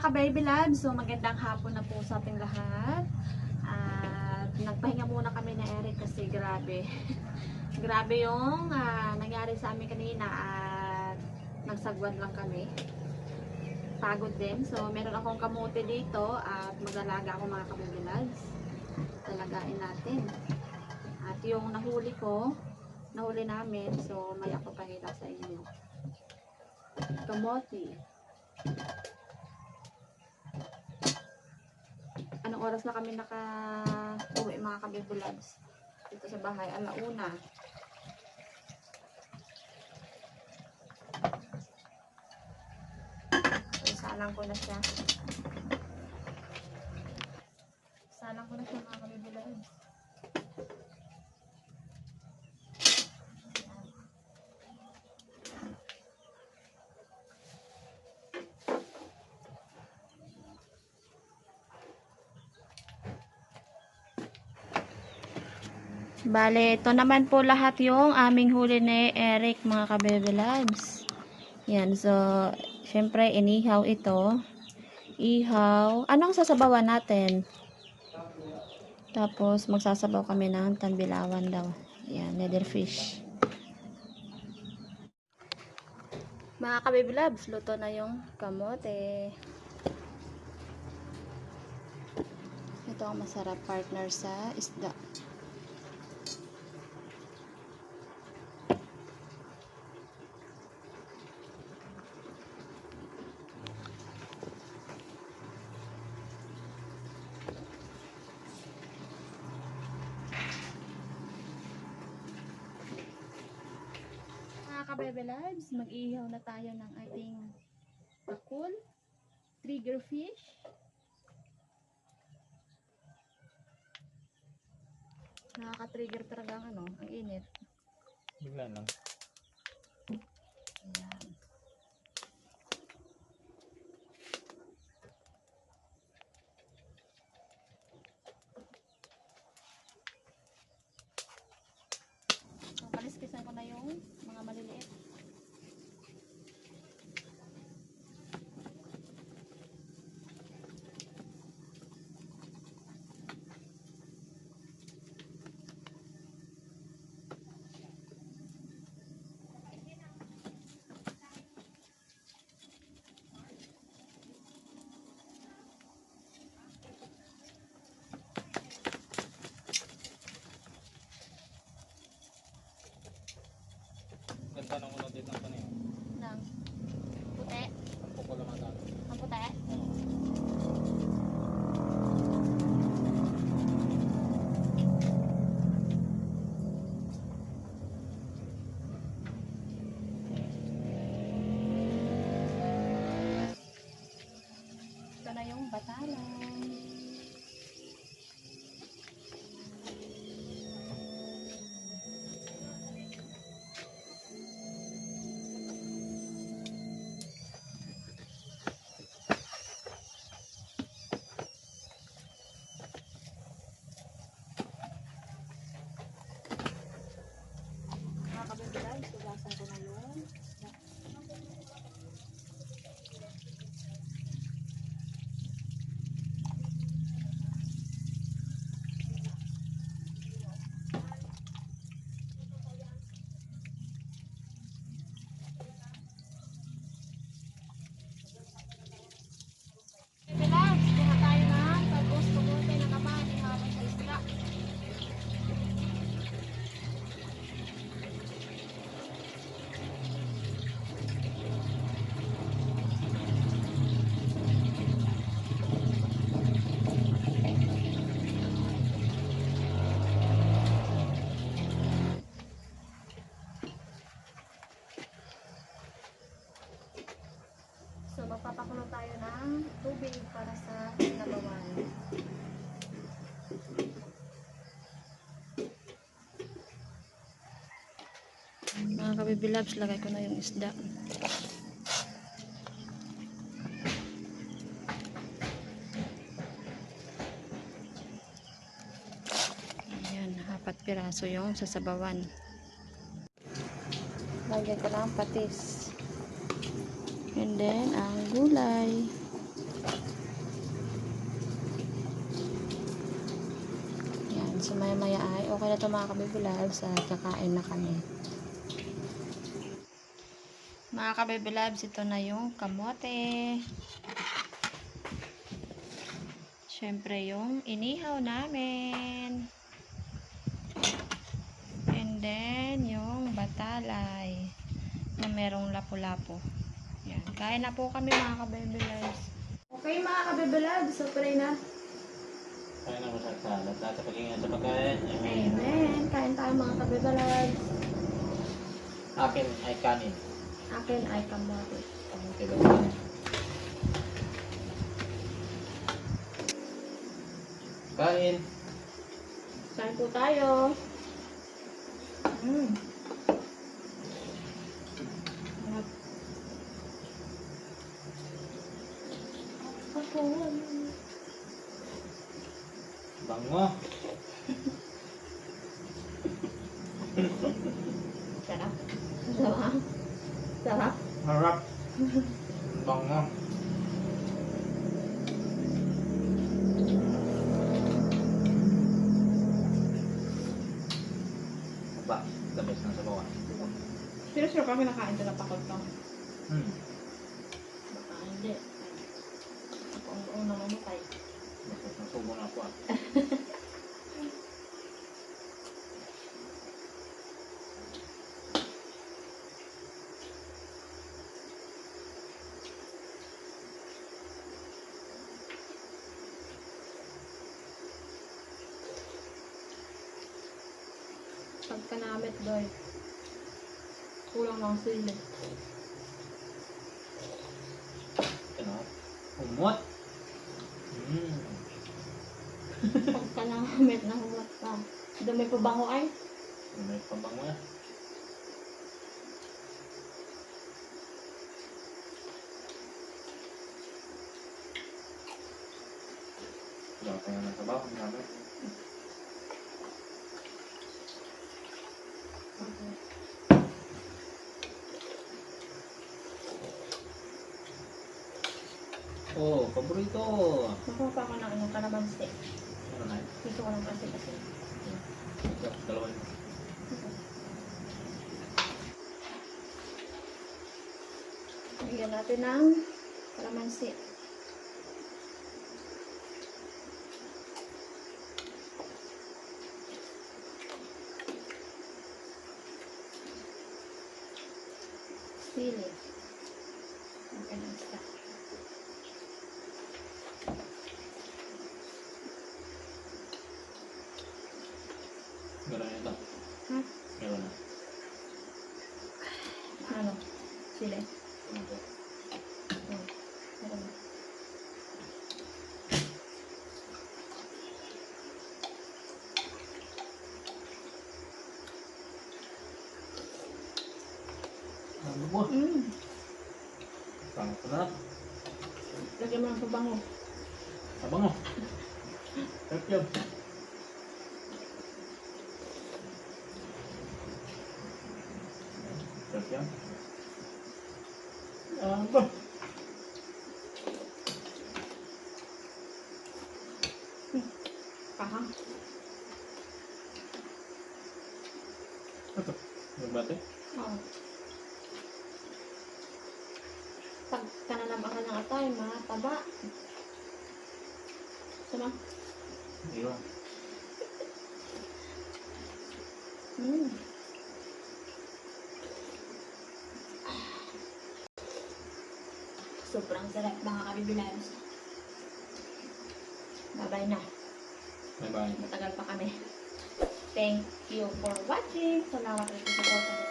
mga ka-baby loves, so magandang hapon na po sa ating lahat. At nagpahinga muna kami na Eric kasi grabe. Grabe yung nangyari sa amin kanina at nagsagwan lang kami. Pagod din. So meron akong kamote dito at mag-alaga ako mga ka-baby loves. Talagain natin. At yung nahuli namin, so may ako pakita sa inyo. Kamote. Anong oras na kami naka-uwi mga ka-baby loves dito sa bahay? Alauna. Salang ko na siya. Salang ko na siya mga ka-baby loves. Bale, ito naman po lahat yung aming huli ni Eric mga ka-baby loves. Yan, so syempre inihaw ito. Ihaw. Anong sasabawan natin? Tapos magsasabaw kami ng tambilawan daw. Yan, leatherfish. Mga ka-baby loves, luto na yung kamote. Ito ang masarap partner sa isda. Ka-baby loves, mag-ihaw na tayo ng ating takul, trigger fish. Nakaka-trigger talaga ang init. Bigla lang. Ayan. So, kaliskisan ko na yung mga maliliit. Ganda ng ulo dito ng kanina. Ng puti. Ang pupula matalo. Ang puti. Ito na yung batalan. Mga ka-baby loves, tugasan ko na yung baby loves, kuha tayo ng talbos kamote na naman ihawan sa isda. So, magpapakulo tayo ng tubig para sa nabawan. Mga ka-baby loves, lagay ko na yung isda. Ayan, 4 piraso yung sasabawan. Lagay ko lang patis. And then, ang gulay. So maya maya ay okay na ito mga kababy loves at kakain na kami. Mga kababy loves, ito na yung kamote. Siyempre yung inihaw namin. And then yung batalay na merong lapu-lapu. Yan. Kain na po kami mga kababy loves. Okay mga kababy loves, so try na. Kaya na mo sa salad. Lahat sa pag-ingat sa pagkain. Amen. Kain tayo mga kababy loves. Akin ay kanin. Akin ay kamote. Kamuti daw. Kain. Kain po tayo. Sarap. Ako. Bango. Sarap. Sarap. Sarap. Harap. Bango. Aba, the best ng sabawan. Pero sure kami nakain ito na pakot to. Baka hindi. Ako ang unang mamatay. Basta nasubo na ako ah. Pagka namit doy. Kulang ng sili. Ano? Umot. Pagka namit na huwat pa. Dumi pa bango ay. May pambango na. Wala pa nga ng sabaw. Ang dami. Oh, paborito. Nakuha pa ako ng kalamansi. Ano na yun? Gusto ko ng kasi. Ito, dalawa yun. Bigyan natin ng kalamansi. Sili. Okay na isa. Meron na ito. Ha? Meron na. Ano? Sili. Ito. Meron na. Ano po? Bango ko na. Lagyan mo ng pabango. Abango. Sarap yun. Sarap yan. Ba? Kahang. Ito. Yung bate? Oo. Pag kananamaan ng atay, mataba. Sama? Iyon. Sobrang sarap mga kabibilabs. Bye-bye na. Bye-bye. Matagal pa kami. Thank you for watching. Salamat ulit sa support.